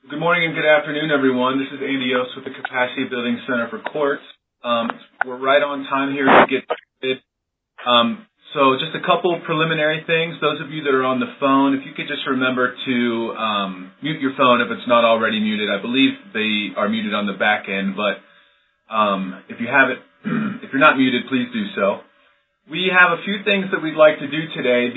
Good morning and good afternoon, everyone. This is Andy Yost with the Capacity Building Center for Courts. We're right on time here to get started. So just a couple preliminary things. Those of you that are on the phone, if you could just remember to mute your phone if it's not already muted. I believe they are muted on the back end, but if you have it, if you're not muted, please do so. We have a few things that we'd like to do today.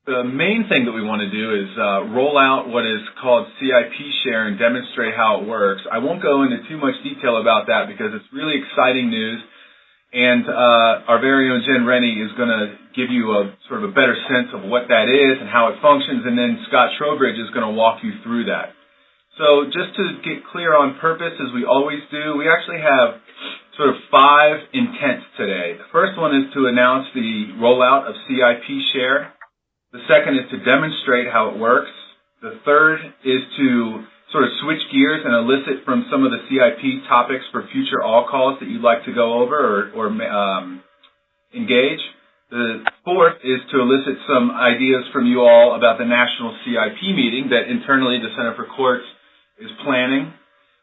The main thing that we want to do is roll out what is called CIPShare and demonstrate how it works. I won't go into too much detail about that because it's really exciting news, and our very own Jen Rennie is going to give you a sort of a better sense of what that is and how it functions, and then Scott Trowbridge is going to walk you through that. So just to get clear on purpose, as we always do, we actually have sort of 5 intents today. The first one is to announce the rollout of CIPShare. The second is to demonstrate how it works. The third is to sort of switch gears and elicit from some of the CIP topics for future all calls that you'd like to go over or engage. The fourth is to elicit some ideas from you all about the national CIP meeting that internally the Center for Courts is planning.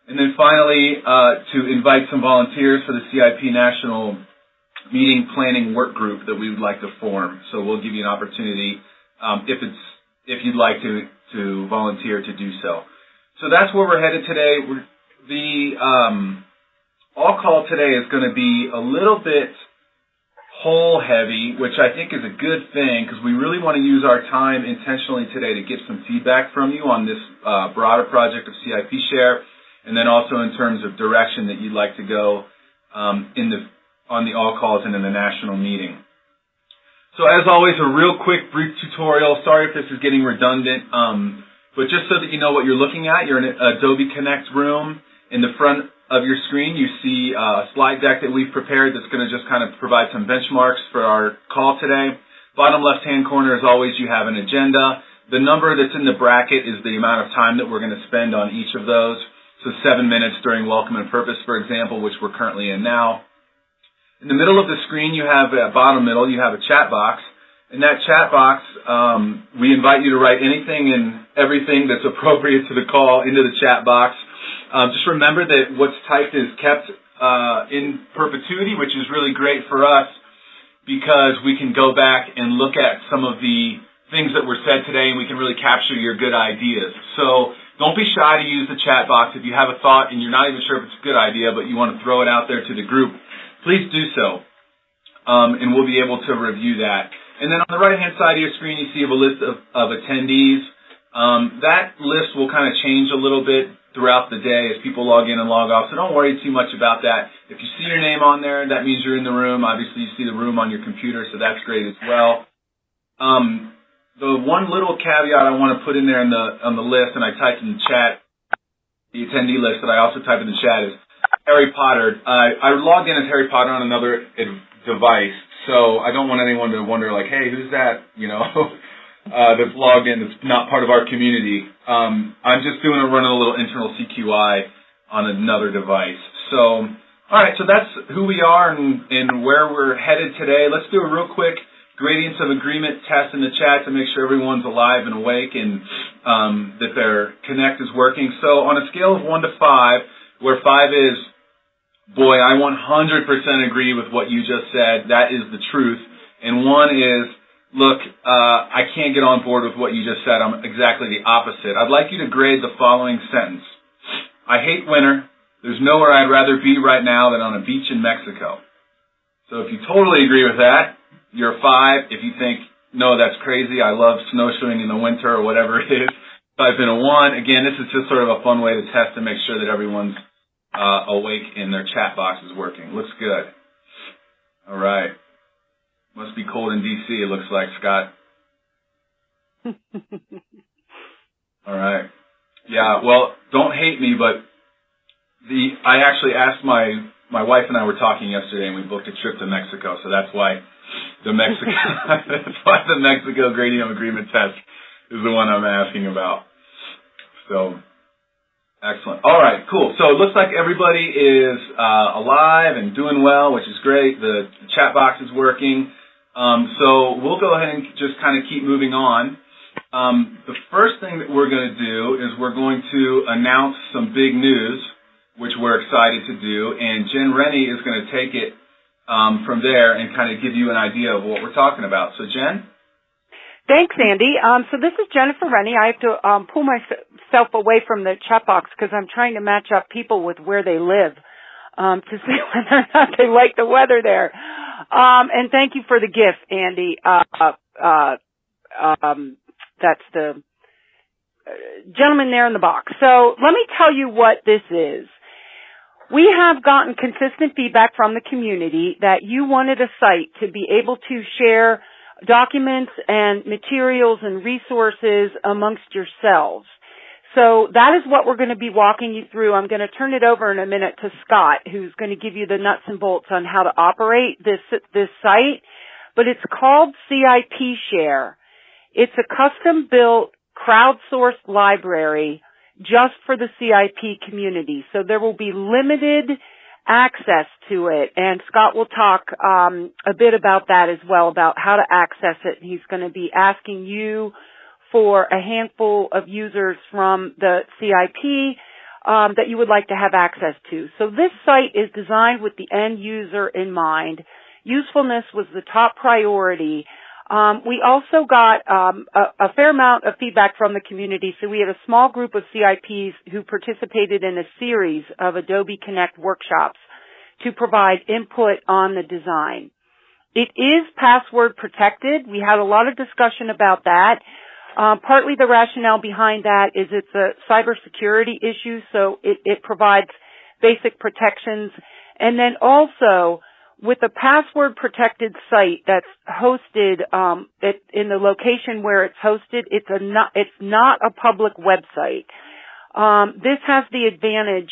And then finally, to invite some volunteers for the CIP National Meeting Planning Work Group that we would like to form. So we'll give you an opportunity if you'd like to volunteer to do so. So that's where we're headed today. The all call today is going to be a little bit whole heavy, which I think is a good thing because we really want to use our time intentionally today to get some feedback from you on this broader project of CIPShare, and then also in terms of direction that you'd like to go on the all calls and in the national meeting. So as always, a real quick, brief tutorial. Sorry if this is getting redundant, but just so that you know what you're looking at, you're in an Adobe Connect room. In the front of your screen, you see a slide deck that we've prepared that's going to just kind of provide some benchmarks for our call today. Bottom left-hand corner, as always, you have an agenda. The number that's in the bracket is the amount of time that we're going to spend on each of those. So 7 minutes during Welcome and Purpose, for example, which we're currently in now. In the middle of the screen, you have, bottom middle, you have a chat box. In that chat box, we invite you to write anything and everything that's appropriate to the call into the chat box. Just remember that what's typed is kept in perpetuity, which is really great for us because we can go back and look at some of the things that were said today and we can really capture your good ideas. So don't be shy to use the chat box. If you have a thought and you're not even sure if it's a good idea, but you want to throw it out there to the group, please do so, and we'll be able to review that. And then on the right-hand side of your screen, you see a list of attendees. That list will kind of change a little bit throughout the day as people log in and log off, so don't worry too much about that. If you see your name on there, that means you're in the room. Obviously, you see the room on your computer, so that's great as well. The one little caveat I want to put in there on the list, and I typed in the chat, the attendee list that I also typed in the chat is Harry Potter. I logged in as Harry Potter on another device, so I don't want anyone to wonder, like, hey, who's that, that's logged in that's not part of our community. I'm just running a little internal CQI on another device. So, all right, so that's who we are and where we're headed today. Let's do a real quick gradients of agreement test in the chat to make sure everyone's alive and awake and that their Connect is working. So on a scale of 1 to 5, where 5 is, boy, I 100% agree with what you just said, that is the truth, and 1 is, look, I can't get on board with what you just said, I'm exactly the opposite. I'd like you to grade the following sentence. I hate winter. There's nowhere I'd rather be right now than on a beach in Mexico. So if you totally agree with that, you're a 5. If you think, no, that's crazy, I love snowshoeing in the winter or whatever it is, type in a 1. Again, this is just sort of a fun way to test to make sure that everyone's awake and their chat box is working. Looks good. All right. Must be cold in D.C., it looks like, Scott. All right. Yeah, well, don't hate me, but I actually asked my wife and I were talking yesterday, and we booked a trip to Mexico, so that's why the Mexico gradient of agreement test is the one I'm asking about. So, excellent. All right, cool. So it looks like everybody is alive and doing well, which is great. The chat box is working. So we'll go ahead and just kind of keep moving on. The first thing that we're going to do is we're going to announce some big news, which we're excited to do, and Jen Rennie is going to take it from there and kind of give you an idea of what we're talking about. So, Jen? Thanks, Andy. So this is Jennifer Rennie. I have to pull myself away from the chat box because I'm trying to match up people with where they live to see whether or not they like the weather there. And thank you for the gift, Andy. That's the gentleman there in the box. So let me tell you what this is. We have gotten consistent feedback from the community that you wanted a site to be able to share documents and materials and resources amongst yourselves. So that is what we're going to be walking you through. I'm going to turn it over in a minute to Scott, who's going to give you the nuts and bolts on how to operate this site. But it's called CIPShare. It's a custom-built, crowdsourced library just for the CIP community. So there will be limited access to it, and Scott will talk a bit about that as well, about how to access it. He's going to be asking you for a handful of users from the CIP that you would like to have access to. So this site is designed with the end user in mind. Usefulness was the top priority. We also got a fair amount of feedback from the community. So we had a small group of CIPs who participated in a series of Adobe Connect workshops to provide input on the design. It is password protected. We had a lot of discussion about that. Partly the rationale behind that is it's a cybersecurity issue, so it provides basic protections. And then also, with a password-protected site that's hosted in the location where it's hosted, it's not a public website. This has the advantage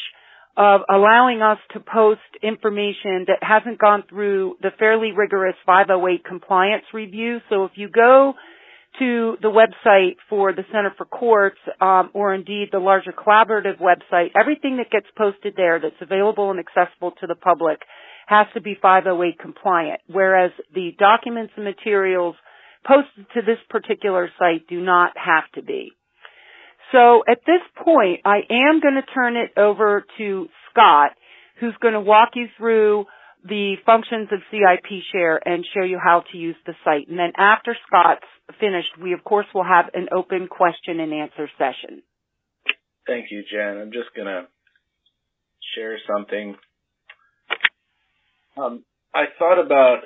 of allowing us to post information that hasn't gone through the fairly rigorous 508 compliance review. So if you go to the website for the Center for Courts or indeed the larger collaborative website, everything that gets posted there that's available and accessible to the public has to be 508 compliant, whereas the documents and materials posted to this particular site do not have to be. So at this point, I am going to turn it over to Scott, who's going to walk you through the functions of CIPShare and show you how to use the site. And then after Scott's finished, we, of course, will have an open question and answer session. Thank you, Jen. I'm just going to share something. I thought about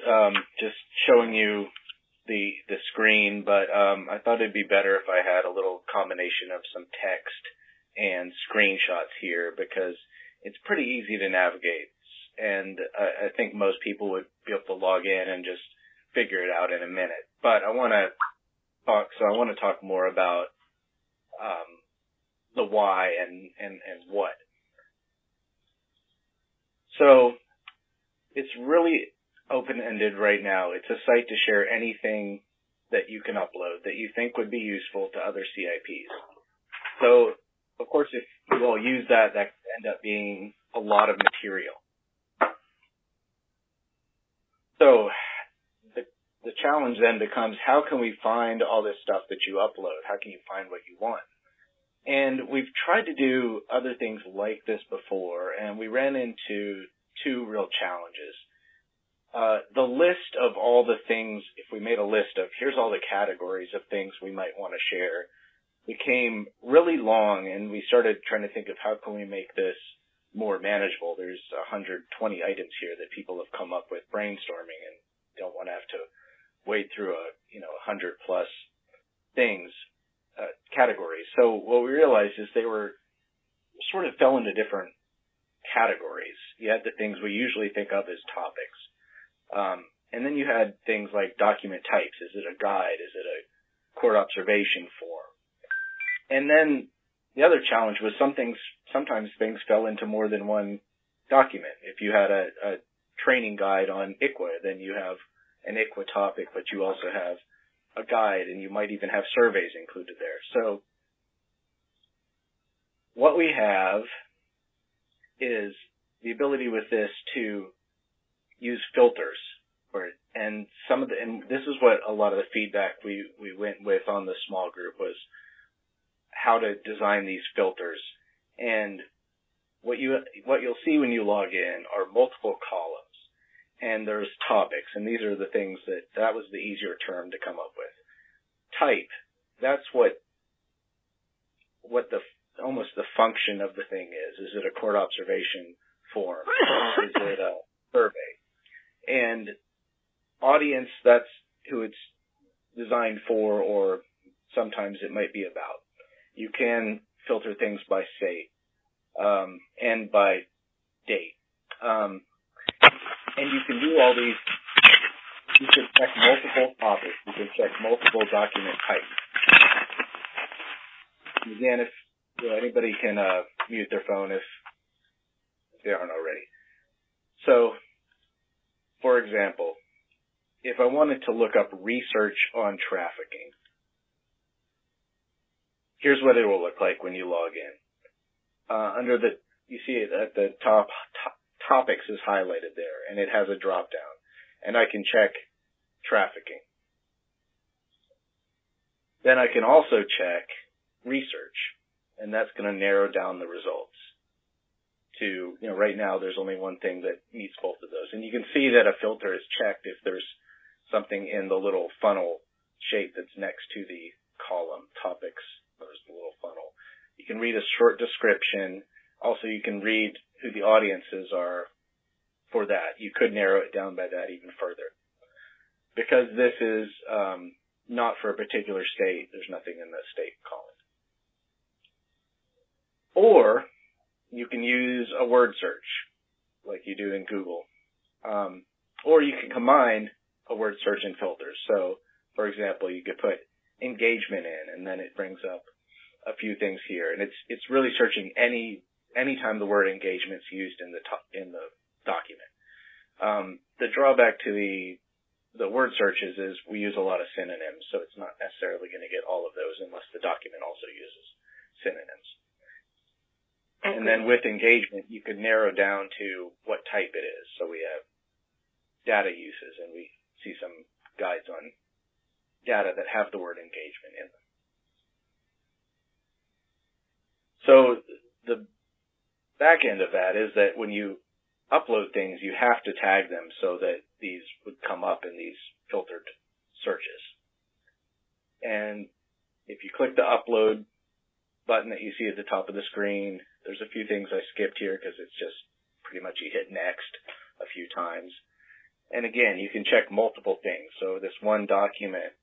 just showing you the screen, but I thought it'd be better if I had a little combination of some text and screenshots here because it's pretty easy to navigate, and I think most people would be able to log in and just figure it out in a minute. But I want to talk more about the why and what. So it's really open-ended right now. It's a site to share anything that you can upload that you think would be useful to other CIPs. So, of course, if you all use that could end up being a lot of material. So the challenge then becomes, how can we find all this stuff that you upload? How can you find what you want? And we've tried to do other things like this before, and we ran into two real challenges. The list of all the things, if we made a list of here's all the categories of things we might want to share, became really long, and we started trying to think of how can we make this more manageable. There's 120 items here that people have come up with brainstorming and don't want to have to wade through 100 plus things, categories. So what we realized is they were sort of fell into different categories. You had the things we usually think of as topics. And then you had things like document types. Is it a guide? Is it a court observation form? And then the other challenge was sometimes things fell into more than one document. If you had a training guide on ICWA, then you have an ICWA topic, but you also have a guide, and you might even have surveys included there. So what we have is the ability with this to use filters and this is what a lot of the feedback we went with on the small group was how to design these filters. And what you'll see when you log in are multiple columns, and there's topics, and these are the things that was the easier term to come up with. Type, that's what almost the function of the thing is. Is it a court observation form? Is it a survey? And audience, that's who it's designed for, or sometimes it might be about. You can filter things by state and by date. And you can do all these. You can check multiple topics. You can check multiple document types. And again, if anybody can mute their phone if they aren't already. So, for example, if I wanted to look up research on trafficking, here's what it will look like when you log in. You see it at the top, topics is highlighted there, and it has a drop down, and I can check trafficking. Then I can also check research, and that's going to narrow down the results to, right now there's only one thing that meets both of those. And you can see that a filter is checked if there's something in the little funnel shape that's next to the column, topics, there's the little funnel. You can read a short description. Also, you can read who the audiences are for that. You could narrow it down by that even further. Because this is not for a particular state, there's nothing in the state column. Or you can use a word search like you do in Google. Or you can combine a word search and filters. So, for example, you could put engagement in, and then it brings up a few things here. And it's really searching anytime the word engagement's used in the document. The drawback to the word searches is we use a lot of synonyms, so it's not necessarily going to get all of those unless the document also uses synonyms. Okay. And then with engagement, you could narrow down to what type it is. So we have data uses, and we see some guides on data that have the word engagement in them. So the back end of that is that when you upload things, you have to tag them so that these would come up in these filtered searches. And if you click the upload button that you see at the top of the screen, there's a few things I skipped here because it's just pretty much you hit next a few times. And again, you can check multiple things. So this one document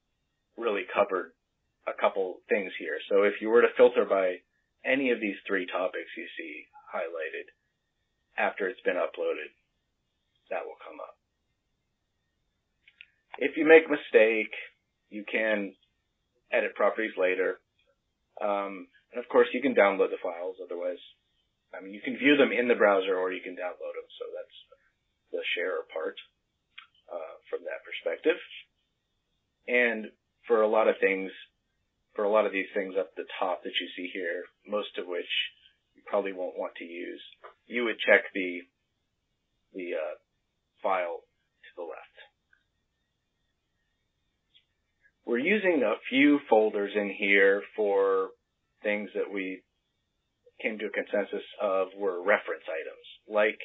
really covered a couple things here. So if you were to filter by any of these three topics you see highlighted after it's been uploaded, that will come up. If you make a mistake, you can edit properties later. And of course, you can download the files. Otherwise, you can view them in the browser or you can download them. So that's the share part from that perspective. And for a lot of these things up the top that you see here, most of which you probably won't want to use, you would check the file to the left. We're using a few folders in here for things that we came to a consensus of were reference items, like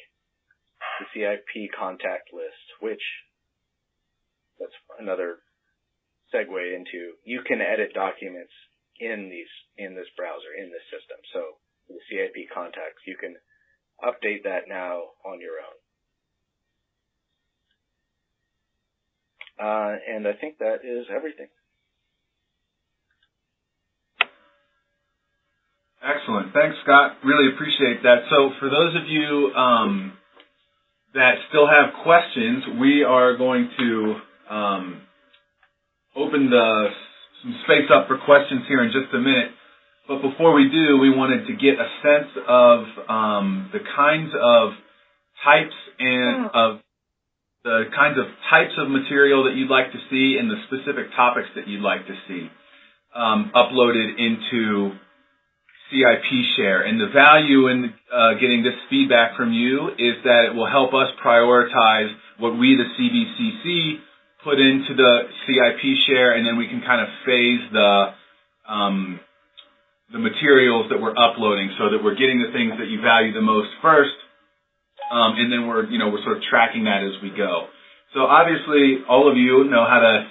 the CIP contact list, which that's another segue into, you can edit documents in this browser, in this system. So the CIP contacts, you can update that now on your own. And I think that is everything. Excellent. Thanks, Scott. Really appreciate that. So for those of you that still have questions, we are going to open some space up for questions here in just a minute. But before we do, we wanted to get a sense of the kinds of types of material that you'd like to see and the specific topics that you'd like to see uploaded into CIPShare. And the value in getting this feedback from you is that it will help us prioritize what we, the CVCC, put into the CIPShare, and then we can kind of phase the materials that we're uploading so that we're getting the things that you value the most first, and then we're sort of tracking that as we go. So obviously, all of you know how to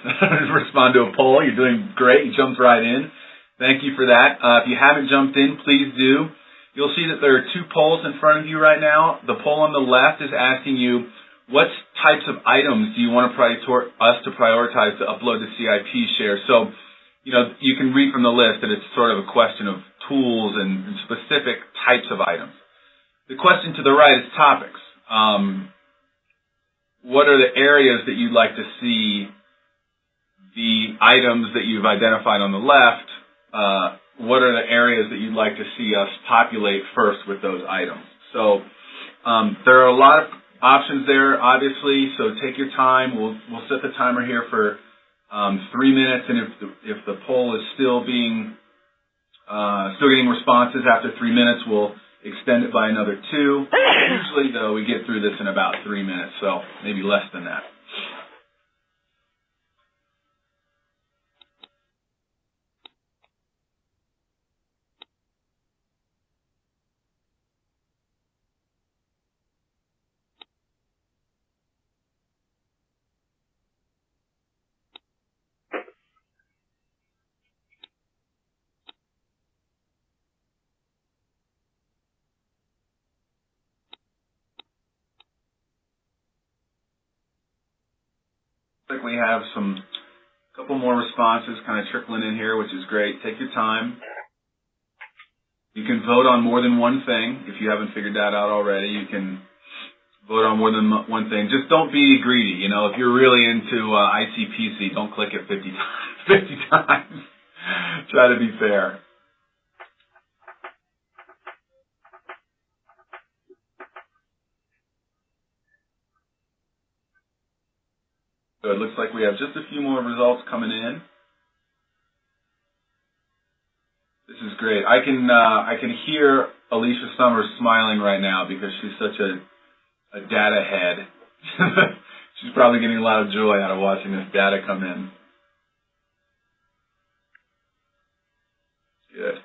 respond to a poll. You're doing great. You jumped right in. Thank you for that. If you haven't jumped in, please do. You'll see that there are two polls in front of you right now. The poll on the left is asking you, what types of items do you want us to prioritize to upload to CIPShare? So, you can read from the list that it's sort of a question of tools and specific types of items. The question to the right is topics. What are the areas that you'd like to see the items that you've identified on the left? What are the areas that you'd like to see us populate first with those items? So there are a lot of options there, obviously, so take your time. We'll set the timer here for 3 minutes, and if the poll is still getting responses after 3 minutes, we'll extend it by another 2. Usually, though, we get through this in about 3 minutes, so maybe less than that. Looks like we have a couple more responses kind of trickling in here, which is great. Take your time. You can vote on more than one thing. If you haven't figured that out already, you can vote on more than one thing. Just don't be greedy. If you're really into ICPC, don't click it 50 times. Try to be fair. So it looks like we have just a few more results coming in. This is great. I can hear Alicia Summers smiling right now because she's such a data head. She's probably getting a lot of joy out of watching this data come in. Good.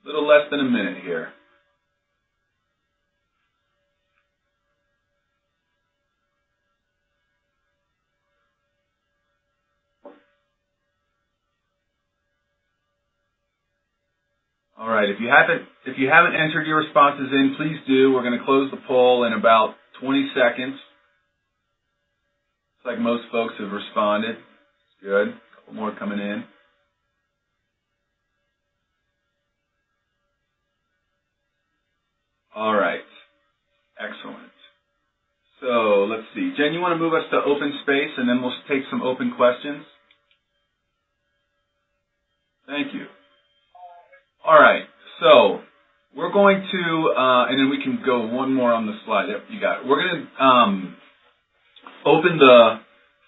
A little less than a minute here. All right, if you haven't entered your responses in, please do. We're going to close the poll in about 20 seconds. Looks like most folks have responded. Good. A couple more coming in. All right. Excellent. So let's see. Jen, you want to move us to open space, and then we'll take some open questions? Thank you. All right, so we're going to, and then we can go one more on the slide. Yep, you got it. We're going to open the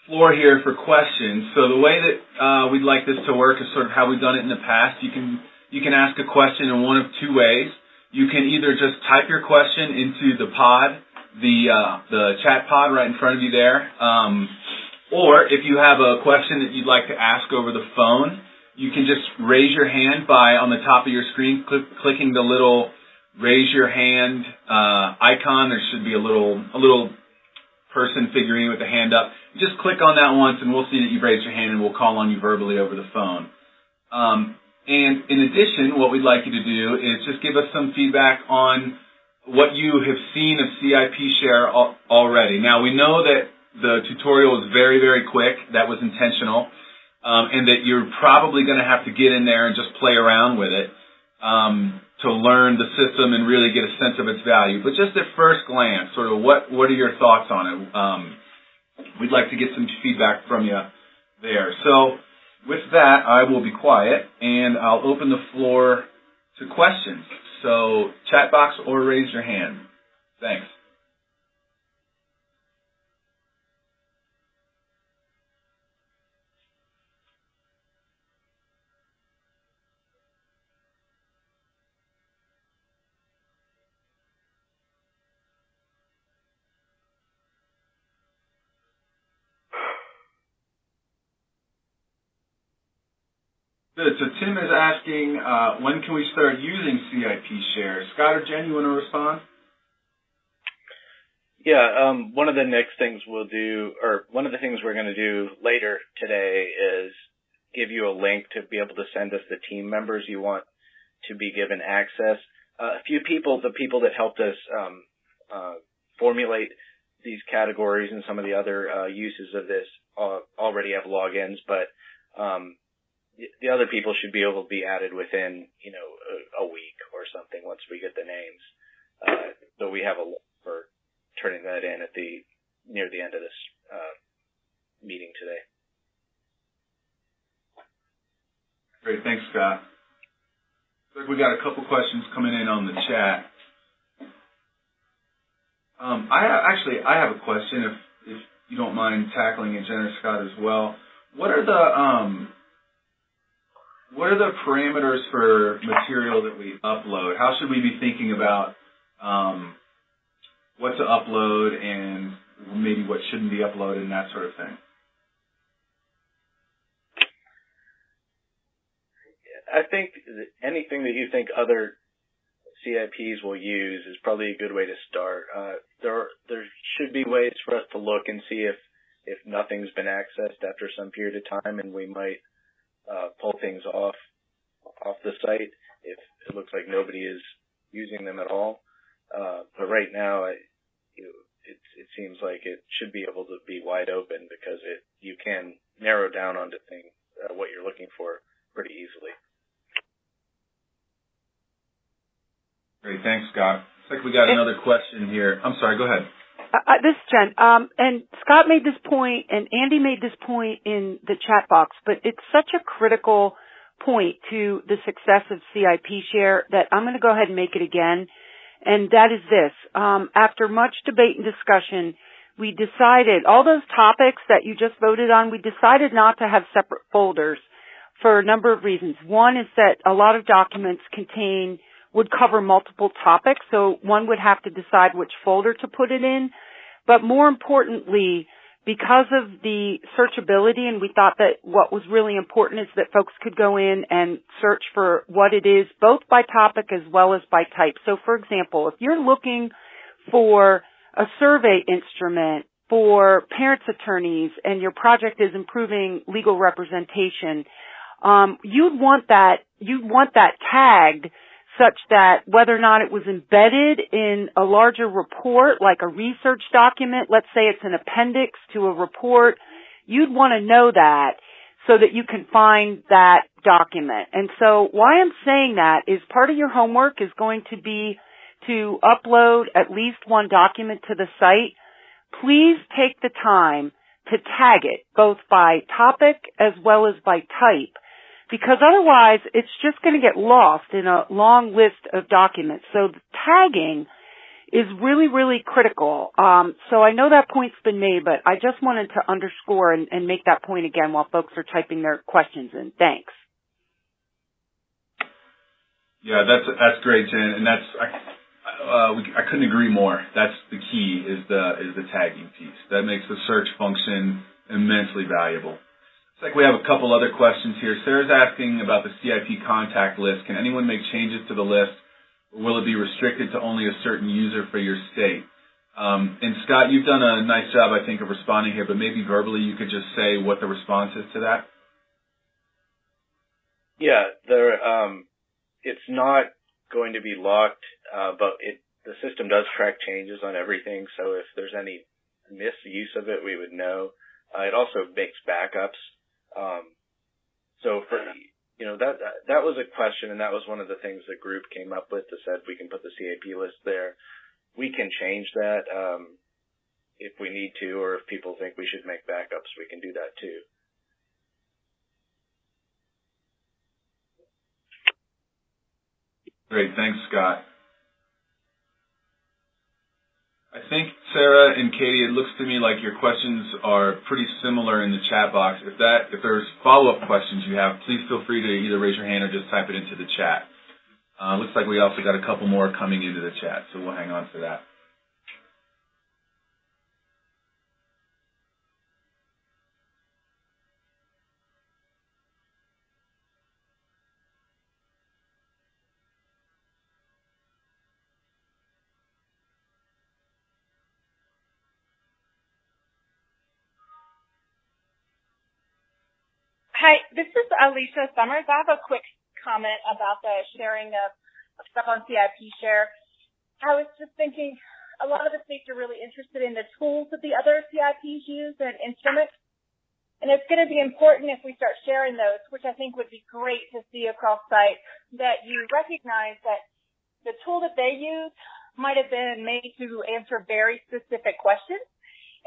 floor here for questions. So the way that we'd like this to work is sort of how we've done it in the past. You can ask a question in one of two ways. You can either just type your question into the pod, the chat pod right in front of you there, or if you have a question that you'd like to ask over the phone, you can just raise your hand by, on the top of your screen, clicking the little raise your hand icon. There should be a little person figurine with a hand up. You just click on that once, and we'll see that you've raised your hand, and we'll call on you verbally over the phone. And in addition, what we'd like you to do is just give us some feedback on what you have seen of CIPShare already. Now, we know that the tutorial was very, very quick. That was intentional. And that you're probably going to have to get in there and just play around with it to learn the system and really get a sense of its value. But just at first glance, sort of what are your thoughts on it? We'd like to get some feedback from you there. So with that, I will be quiet, and I'll open the floor to questions. So chat box or raise your hand. Thanks. Good. So Tim is asking, when can we start using CIPShare? Scott or Jen, you want to respond? Yeah, one of the next things we'll do, or one of the things we're going to do later today is give you a link to be able to send us the team members you want to be given access. A few people, the people that helped us formulate these categories and some of the other uses of this already have logins, but the other people should be able to be added within, a week or something once we get the names. So we have a link for turning that in at near the end of this meeting today. Great, thanks, Scott. We got a couple questions coming in on the chat. I have a question, if you don't mind tackling it, Jen or Scott as well. What are the parameters for material that we upload? How should we be thinking about what to upload and maybe what shouldn't be uploaded and that sort of thing? I think anything that you think other CIPs will use is probably a good way to start. There should be ways for us to look and see if nothing's been accessed after some period of time, and we might pull things off the site if it looks like nobody is using them at all. But right now, it seems like it should be able to be wide open because you can narrow down onto things what you're looking for pretty easily. Great, thanks, Scott. Looks like we got another question here. I'm sorry, go ahead. This is Jen. And Scott made this point, and Andy made this point in the chat box, but it's such a critical point to the success of CIPShare that I'm going to go ahead and make it again, and that is this. After much debate and discussion, we decided, all those topics that you just voted on, we decided not to have separate folders for a number of reasons. One is that a lot of documents would cover multiple topics, so one would have to decide which folder to put it in. But more importantly, because of the searchability, and we thought that what was really important is that folks could go in and search for what it is, both by topic as well as by type. So, for example, if you're looking for a survey instrument for parents' attorneys and your project is improving legal representation, you'd want that tagged such that whether or not it was embedded in a larger report, like a research document, let's say it's an appendix to a report, you'd want to know that so that you can find that document. And so why I'm saying that is part of your homework is going to be to upload at least one document to the site. Please take the time to tag it, both by topic as well as by type, because otherwise it's just going to get lost in a long list of documents. So the tagging is really, really critical. So I know that point's been made, but I just wanted to underscore and make that point again while folks are typing their questions in. Thanks. Yeah, that's great, Jen, and I couldn't agree more. That's the key is the tagging piece. That makes the search function immensely valuable. Looks like we have a couple other questions here. Sarah's asking about the CIP contact list. Can anyone make changes to the list, or will it be restricted to only a certain user for your state? And Scott, you've done a nice job, I think, of responding here, but maybe verbally you could just say what the response is to that. Yeah, it's not going to be locked, but the system does track changes on everything, so if there's any misuse of it, we would know. It also makes backups. So for, that was a question, and that was one of the things the group came up with that said we can put the CIP list there. We can change that, if we need to, or if people think we should make backups, we can do that too. Great, thanks, Scott. I think, Sarah and Katie, it looks to me like your questions are pretty similar in the chat box. If there's follow-up questions you have, please feel free to either raise your hand or just type it into the chat. Looks like we also got a couple more coming into the chat, so we'll hang on for that. Hi, this is Alicia Summers. I have a quick comment about the sharing of stuff on CIPShare. I was just thinking, a lot of the states are really interested in the tools that the other CIPs use and instruments. And it's going to be important if we start sharing those, which I think would be great to see across site, that you recognize that the tool that they use might have been made to answer very specific questions.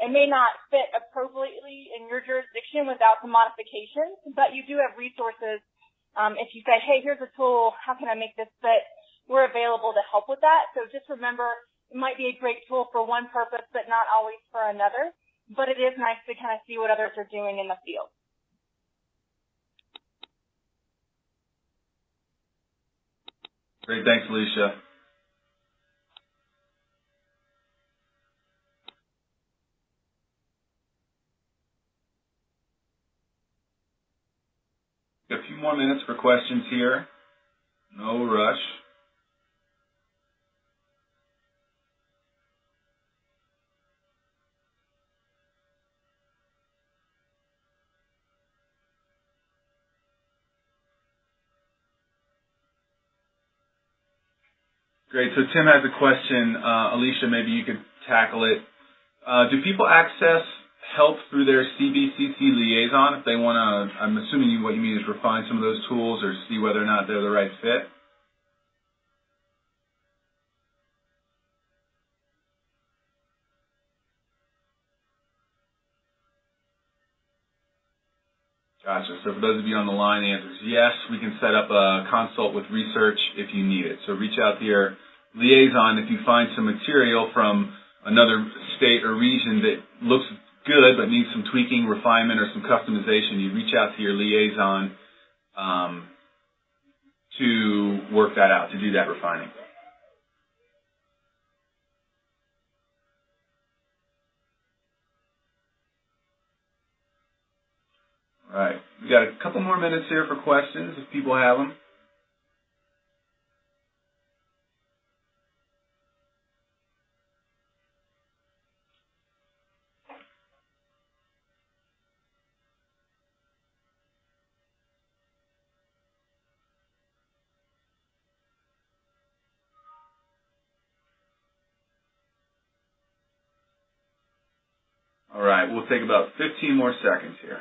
It may not fit appropriately in your jurisdiction without some modifications, but you do have resources. If you say, hey, here's a tool, how can I make this fit? We're available to help with that. So just remember, it might be a great tool for one purpose, but not always for another. But it is nice to kind of see what others are doing in the field. Great. Thanks, Alicia. A few more minutes for questions here. No rush. Great. So Tim has a question. Alicia, maybe you could tackle it. Do people access help through their CVCC liaison if they want to, I'm assuming what you mean is refine some of those tools or see whether or not they're the right fit? Gotcha. So for those of you on the line, the answer is yes. We can set up a consult with research if you need it. So reach out to your liaison if you find some material from another state or region that looks good but needs some tweaking, refinement, or some customization. You reach out to your liaison to work that out, to do that refining. All right. We got a couple more minutes here for questions if people have them. All right. We'll take about 15 more seconds here.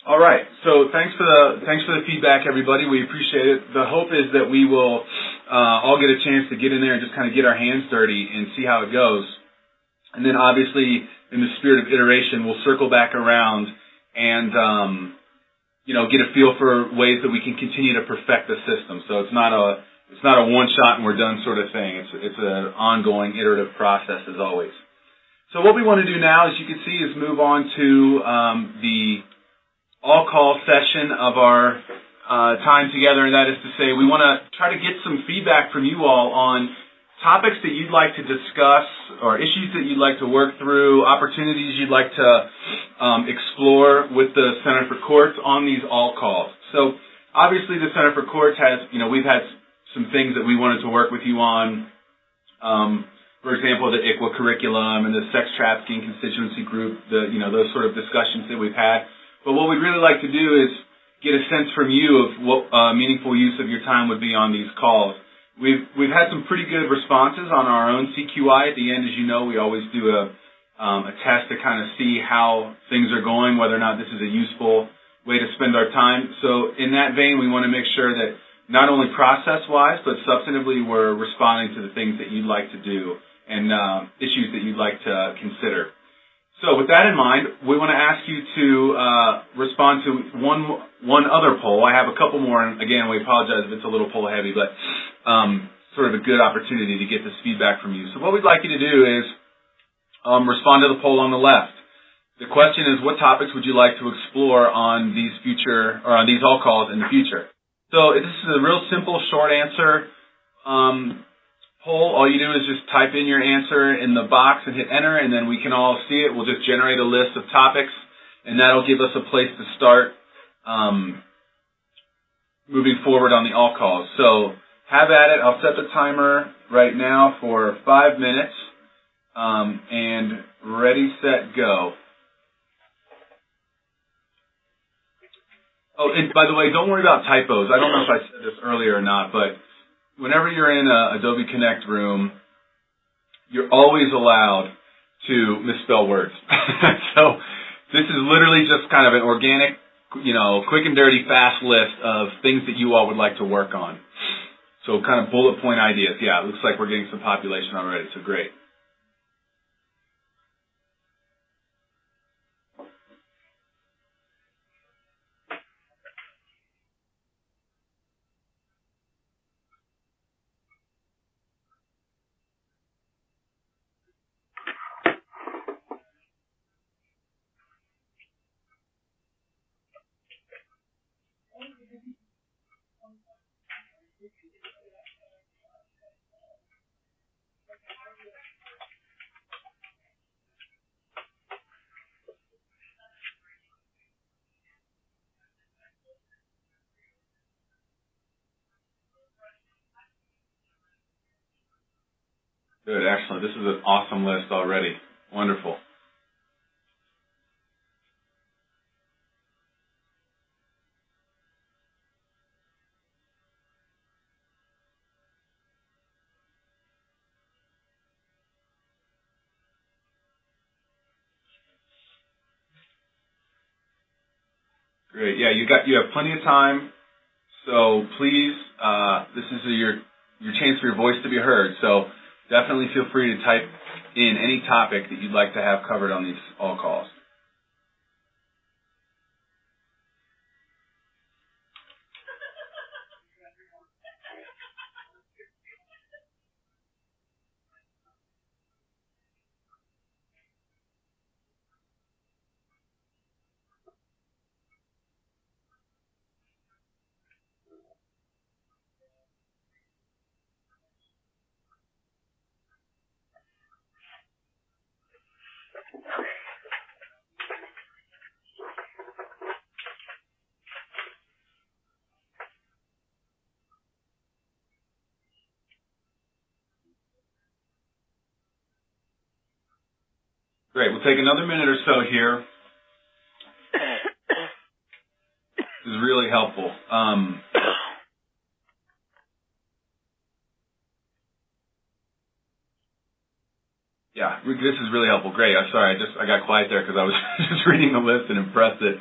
All right. So thanks for the feedback, everybody. We appreciate it. The hope is that we will all get a chance to get in there and just kind of get our hands dirty and see how it goes. And then obviously, in the spirit of iteration, we'll circle back around and get a feel for ways that we can continue to perfect the system. So it's not a one shot and we're done sort of thing. It's an ongoing iterative process as always. So what we want to do now, as you can see, is move on to the all-call session of our time together, and that is to say we want to try to get some feedback from you all on topics that you'd like to discuss or issues that you'd like to work through, opportunities you'd like to explore with the Center for Courts on these all-calls. So obviously the Center for Courts has, we've had some things that we wanted to work with you on. For example, the ICWA curriculum and the sex trafficking constituency group, those sort of discussions that we've had. But what we'd really like to do is get a sense from you of what meaningful use of your time would be on these calls. We've had some pretty good responses on our own CQI. At the end, as you know, we always do a test to kind of see how things are going, whether or not this is a useful way to spend our time. So in that vein, we want to make sure that not only process-wise, but substantively we're responding to the things that you'd like to do and issues that you'd like to consider. So with that in mind, we want to ask you to respond to one other poll. I have a couple more, and again, we apologize if it's a little poll heavy, but sort of a good opportunity to get this feedback from you. So what we'd like you to do is respond to the poll on the left. The question is, what topics would you like to explore on these all calls in the future? So this is a real simple, short answer poll. All you do is just type in your answer in the box and hit enter, and then we can all see it. We'll just generate a list of topics, and that'll give us a place to start moving forward on the all calls. So have at it. I'll set the timer right now for 5 minutes, and ready, set, go. Oh, and by the way, don't worry about typos. I don't know if I said this earlier or not, but whenever you're in a Adobe Connect room, you're always allowed to misspell words. So this is literally just kind of an organic, quick and dirty, fast list of things that you all would like to work on. So kind of bullet point ideas. Yeah, it looks like we're getting some population already, so great. Good, excellent. This is an awesome list already. Wonderful. Great. Yeah, you have plenty of time. So please, this is your chance for your voice to be heard. So definitely feel free to type in any topic that you'd like to have covered on these all calls. Great. We'll take another minute or so here. This is really helpful. Yeah, this is really helpful. Great. I'm sorry. I got quiet there because I was just reading the list and impressed at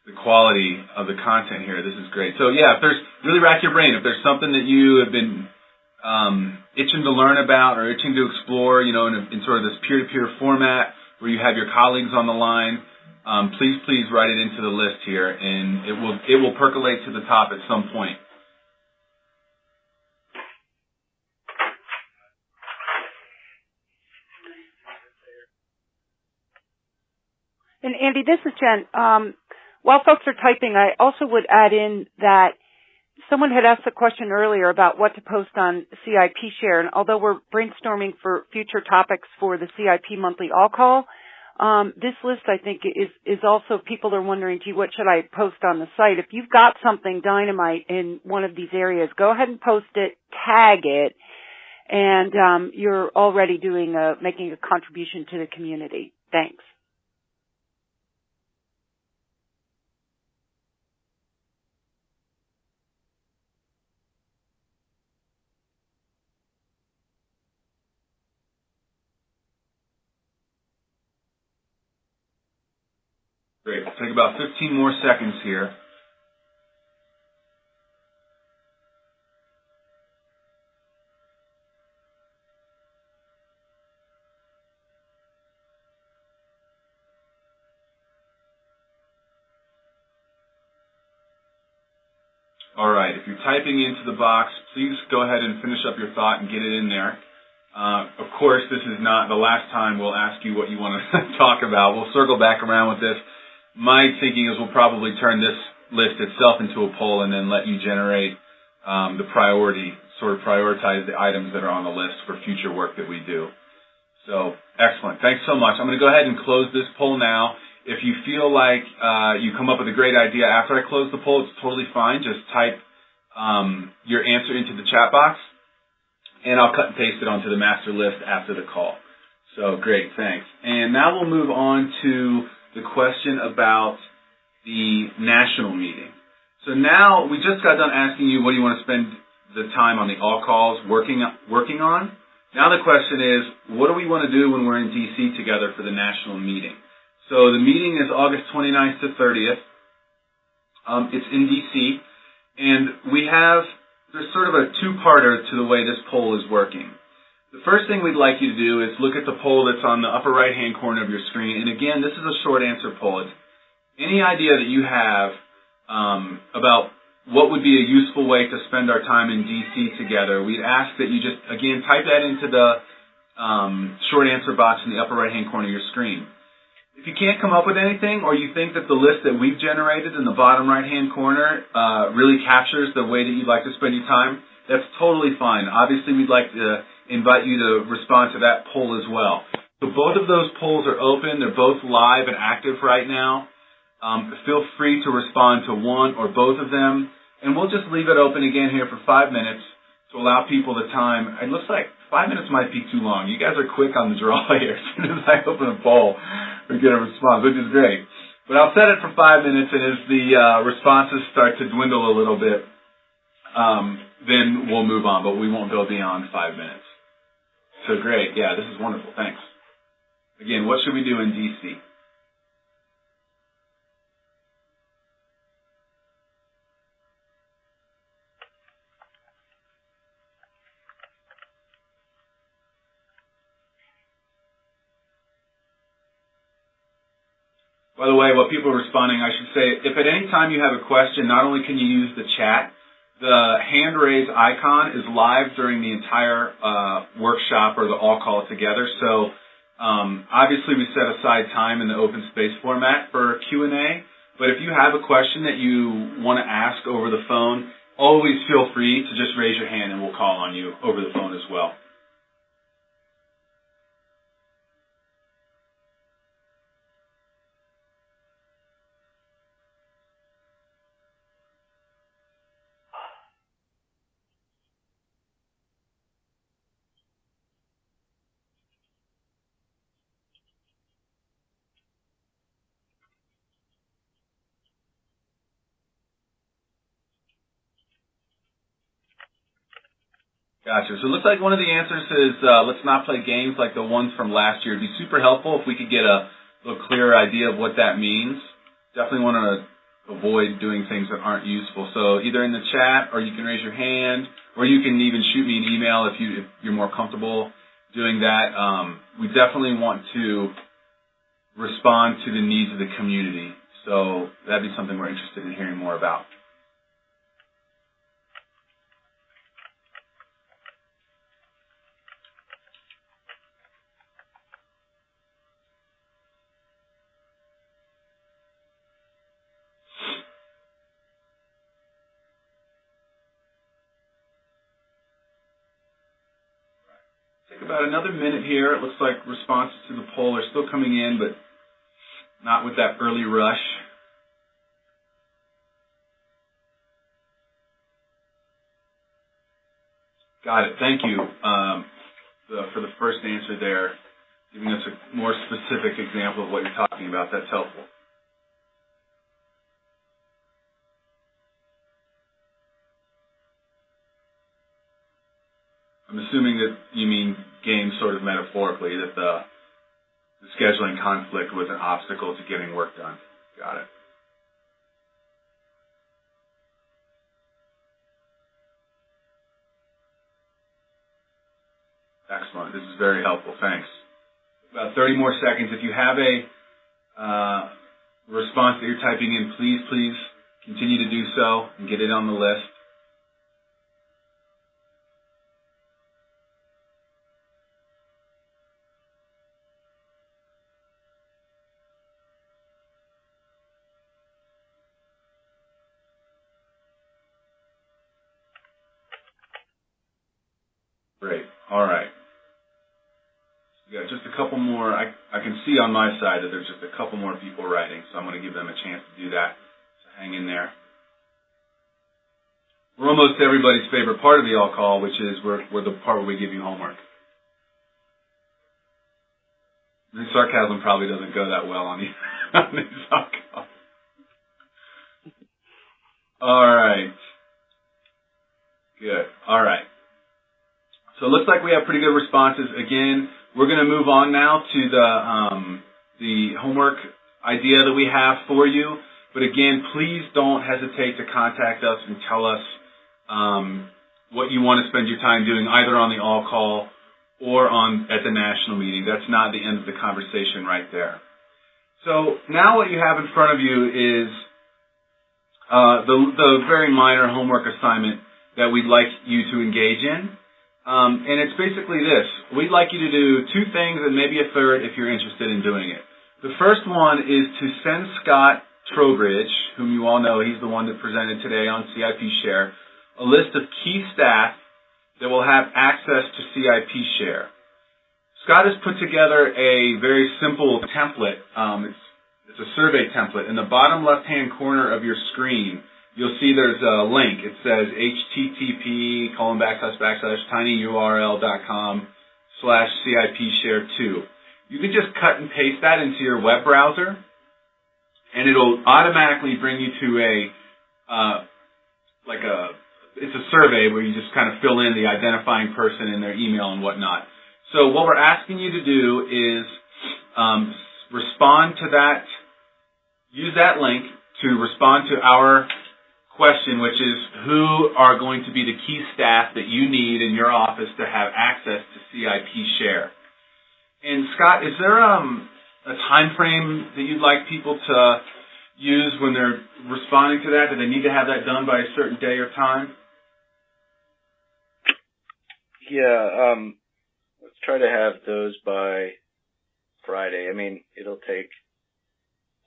the quality of the content here. This is great. So yeah, if there's really rack your brain. If there's something that you have been itching to learn about or itching to explore, in sort of this peer-to-peer format where you have your colleagues on the line, please write it into the list here, and it will percolate to the top at some point. And Andy, this is Jen. While folks are typing, I also would add in that someone had asked a question earlier about what to post on CIPShare, and although we're brainstorming for future topics for the CIP monthly all call, this list I think is also, people are wondering, gee, what should I post on the site? If you've got something dynamite in one of these areas, go ahead and post it, tag it, and you're already making a contribution to the community. Thanks. Great. We'll take about 15 more seconds here. All right. If you're typing into the box, please go ahead and finish up your thought and get it in there. Of course, this is not the last time we'll ask you what you want to talk about. We'll circle back around with this. My thinking is we'll probably turn this list itself into a poll and then let you generate the priority, sort of prioritize the items that are on the list for future work that we do. So, excellent. Thanks so much. I'm going to go ahead and close this poll now. If you feel like you come up with a great idea after I close the poll, it's totally fine. Just type your answer into the chat box, and I'll cut and paste it onto the master list after the call. So great, thanks. And now we'll move on to the question about the national meeting. So now we just got done asking you what do you want to spend the time on the all calls working on. Now the question is, what do we want to do when we're in D.C. together for the national meeting? So the meeting is August 29th to 30th. It's in D.C. And there's sort of a two-parter to the way this poll is working. The first thing we'd like you to do is look at the poll that's on the upper right-hand corner of your screen. And again, this is a short answer poll. It's any idea that you have about what would be a useful way to spend our time in D.C. together, we'd ask that you just, again, type that into the short answer box in the upper right-hand corner of your screen. If you can't come up with anything, or you think that the list that we've generated in the bottom right-hand corner really captures the way that you'd like to spend your time, that's totally fine. Obviously, we'd like to invite you to respond to that poll as well. So both of those polls are open. They're both live and active right now. Feel free to respond to one or both of them. And we'll just leave it open again here for 5 minutes to allow people the time. It looks like 5 minutes might be too long. You guys are quick on the draw here. As soon as I open a poll, we get a response, which is great. But I'll set it for 5 minutes, and as the responses start to dwindle a little bit, then we'll move on, but we won't go beyond 5 minutes. So great. Yeah, this is wonderful. Thanks. Again, what should we do in D.C.? By the way, while people are responding, I should say, if at any time you have a question, not only can you use the chat, the hand raise icon is live during the entire workshop or the all call together. So obviously we set aside time in the open space format for Q&A, but if you have a question that you want to ask over the phone, always feel free to just raise your hand and we'll call on you over the phone as well. Gotcha. So it looks like one of the answers is let's not play games like the ones from last year. It'd be super helpful if we could get a little clearer idea of what that means. Definitely want to avoid doing things that aren't useful. So either in the chat, or you can raise your hand, or you can even shoot me an email if you're more comfortable doing that. We definitely want to respond to the needs of the community. So that'd be something we're interested in hearing more about. About another minute here. It looks like responses to the poll are still coming in, but not with that early rush. Got it. Thank you for the first answer there, giving us a more specific example of what you're talking about. That's helpful. I'm assuming that you mean games sort of metaphorically, that the scheduling conflict was an obstacle to getting work done. Got it. Excellent. This is very helpful. Thanks. About 30 more seconds. If you have a response that you're typing in, please continue to do so and get it on the list. Great. All right. We got just a couple more. I can see on my side that there's just a couple more people writing, so I'm going to give them a chance to do that. So hang in there. we're almost everybody's favorite part of the all call, which is we're the part where we give you homework. The sarcasm probably doesn't go that well on these all calls. All right. Good. All right. So it looks like we have pretty good responses. Again, we're going to move on now to the homework idea that we have for you. But again, please don't hesitate to contact us and tell us what you want to spend your time doing, either on the all call or at the national meeting. That's not the end of the conversation right there. So now what you have in front of you is the very minor homework assignment that we'd like you to engage in. And it's basically this. We'd like you to do two things and maybe a third if you're interested in doing it. The first one is to send Scott Trowbridge, whom you all know, he's the one that presented today on CIPShare, a list of key staff that will have access to CIPShare. Scott has put together a very simple template. It's a survey template. In the bottom left-hand corner of your screen, you'll see there's a link. It says http://tinyurl.com/CIPshare2. You can just cut and paste that into your web browser, and it'll automatically bring you to it's a survey where you just kind of fill in the identifying person and their email and whatnot. So what we're asking you to do is respond to that, use that link to respond to our question, which is who are going to be the key staff that you need in your office to have access to CIPShare. And Scott, is there a time frame that you'd like people to use when they're responding to that? Do they need to have that done by a certain day or time? Yeah, let's try to have those by Friday. I mean, it'll take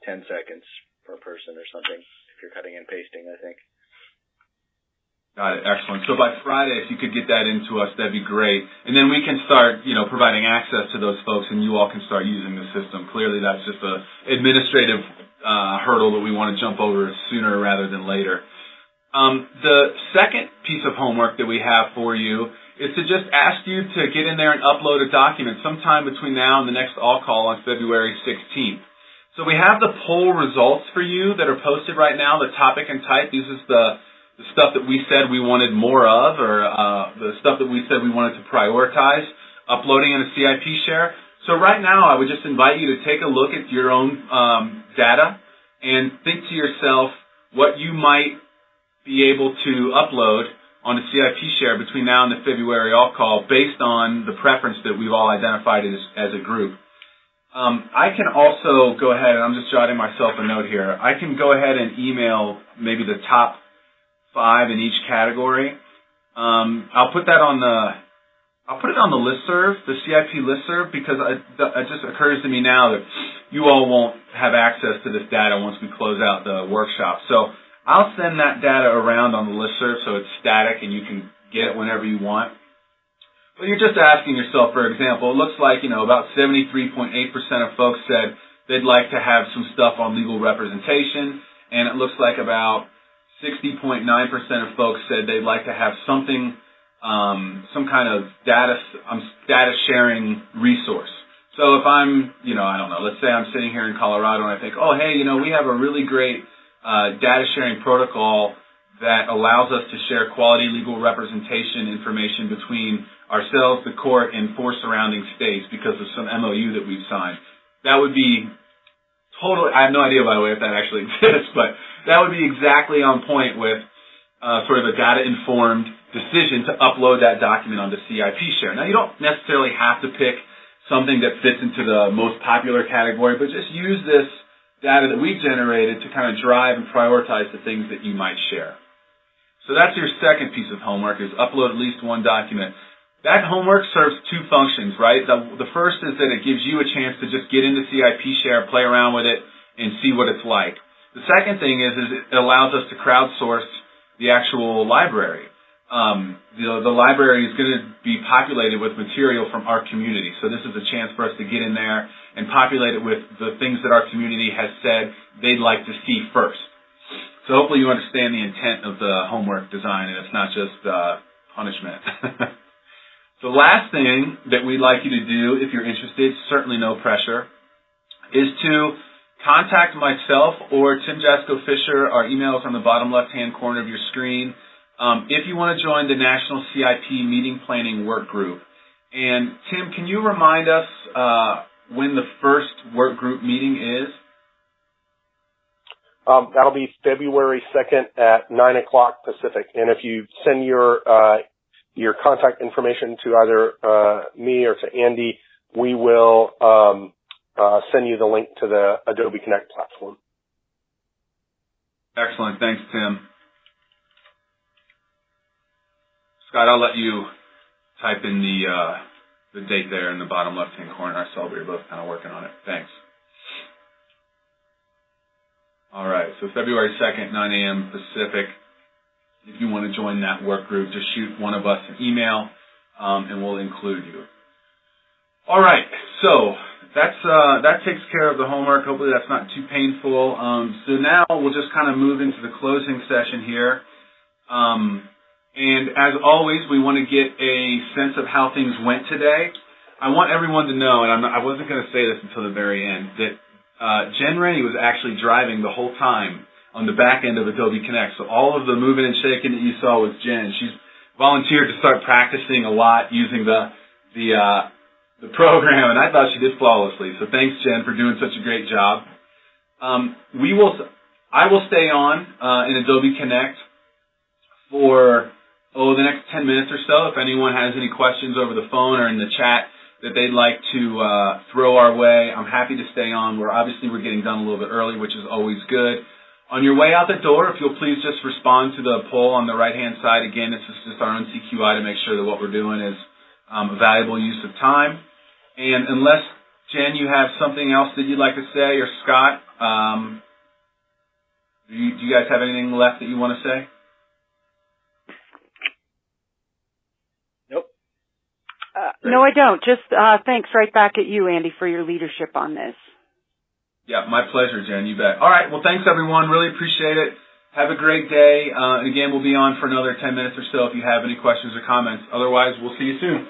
10 seconds per person or something if you're cutting and pasting, I think. Got it. Excellent. So by Friday, if you could get that into us, that'd be great. And then we can start, providing access to those folks, and you all can start using the system. Clearly, that's just a administrative hurdle that we want to jump over sooner rather than later. The second piece of homework that we have for you is to just ask you to get in there and upload a document sometime between now and the next all call on February 16th. So we have the poll results for you that are posted right now, the topic and type. This is the stuff that we said we wanted more of, or the stuff that we said we wanted to prioritize uploading in a CIPShare. So right now, I would just invite you to take a look at your own data and think to yourself what you might be able to upload on the CIPShare between now and the February all call based on the preference that we've all identified as a group. I can also go ahead, and I'm just jotting myself a note here, I can go ahead and email maybe the top 5 in each category. I'll put it on the listserv, the CIP listserv, because it just occurs to me now that you all won't have access to this data once we close out the workshop. So I'll send that data around on the listserv so it's static and you can get it whenever you want. But you're just asking yourself, for example, it looks like, about 73.8% of folks said they'd like to have some stuff on legal representation, and it looks like about 60.9% of folks said they'd like to have something, some kind of data sharing resource. So if I'm, I don't know, let's say I'm sitting here in Colorado and I think, oh, hey, we have a really great data sharing protocol that allows us to share quality legal representation information between ourselves, the court, and 4 surrounding states because of some MOU that we've signed. That would be totally, I have no idea, by the way, if that actually exists, but that would be exactly on point with sort of a data-informed decision to upload that document onto CIPShare. Now, you don't necessarily have to pick something that fits into the most popular category, but just use this data that we generated to kind of drive and prioritize the things that you might share. So that's your second piece of homework, is upload at least one document. That homework serves 2 functions, right? The first is that it gives you a chance to just get into CIPShare, play around with it, and see what it's like. The second thing is it allows us to crowdsource the actual library. The library is going to be populated with material from our community. So this is a chance for us to get in there and populate it with the things that our community has said they'd like to see first. So hopefully you understand the intent of the homework design, and it's not just punishment. The last thing that we'd like you to do, if you're interested, certainly no pressure, is to contact myself or Tim Jasco Fisher. Our email is on the bottom left-hand corner of your screen. If you want to join the National CIP Meeting Planning Work Group. And Tim, can you remind us when the first work group meeting is? That'll be February 2nd at 9 o'clock Pacific. And if you send your contact information to either me or to Andy, we will send you the link to the Adobe Connect platform. Excellent. Thanks, Tim. Scott, I'll let you type in the date there in the bottom left-hand corner. I saw we were both kind of working on it. Thanks. All right, so February 2nd, 9 a.m. Pacific. If you want to join that work group, just shoot one of us an email, and we'll include you. All right, so that takes care of the homework. Hopefully that's not too painful. So now we'll just kind of move into the closing session here. And as always, we want to get a sense of how things went today. I want everyone to know, and I wasn't going to say this until the very end, that Jen Rennie was actually driving the whole time on the back end of Adobe Connect. So all of the moving and shaking that you saw was Jen. She's volunteered to start practicing a lot using the program, and I thought she did flawlessly. So thanks, Jen, for doing such a great job. I will stay on in Adobe Connect for the next 10 minutes or so. If anyone has any questions over the phone or in the chat that they'd like to throw our way, I'm happy to stay on. We're getting done a little bit early, which is always good. On your way out the door, if you'll please just respond to the poll on the right-hand side. Again, this is just our own CQI to make sure that what we're doing is a valuable use of time. And unless, Jen, you have something else that you'd like to say, or Scott, do you guys have anything left that you want to say? No, I don't. Just thanks right back at you, Andy, for your leadership on this. Yeah, my pleasure, Jen. You bet. All right. Well, thanks, everyone. Really appreciate it. Have a great day. And again, we'll be on for another 10 minutes or so if you have any questions or comments. Otherwise, we'll see you soon.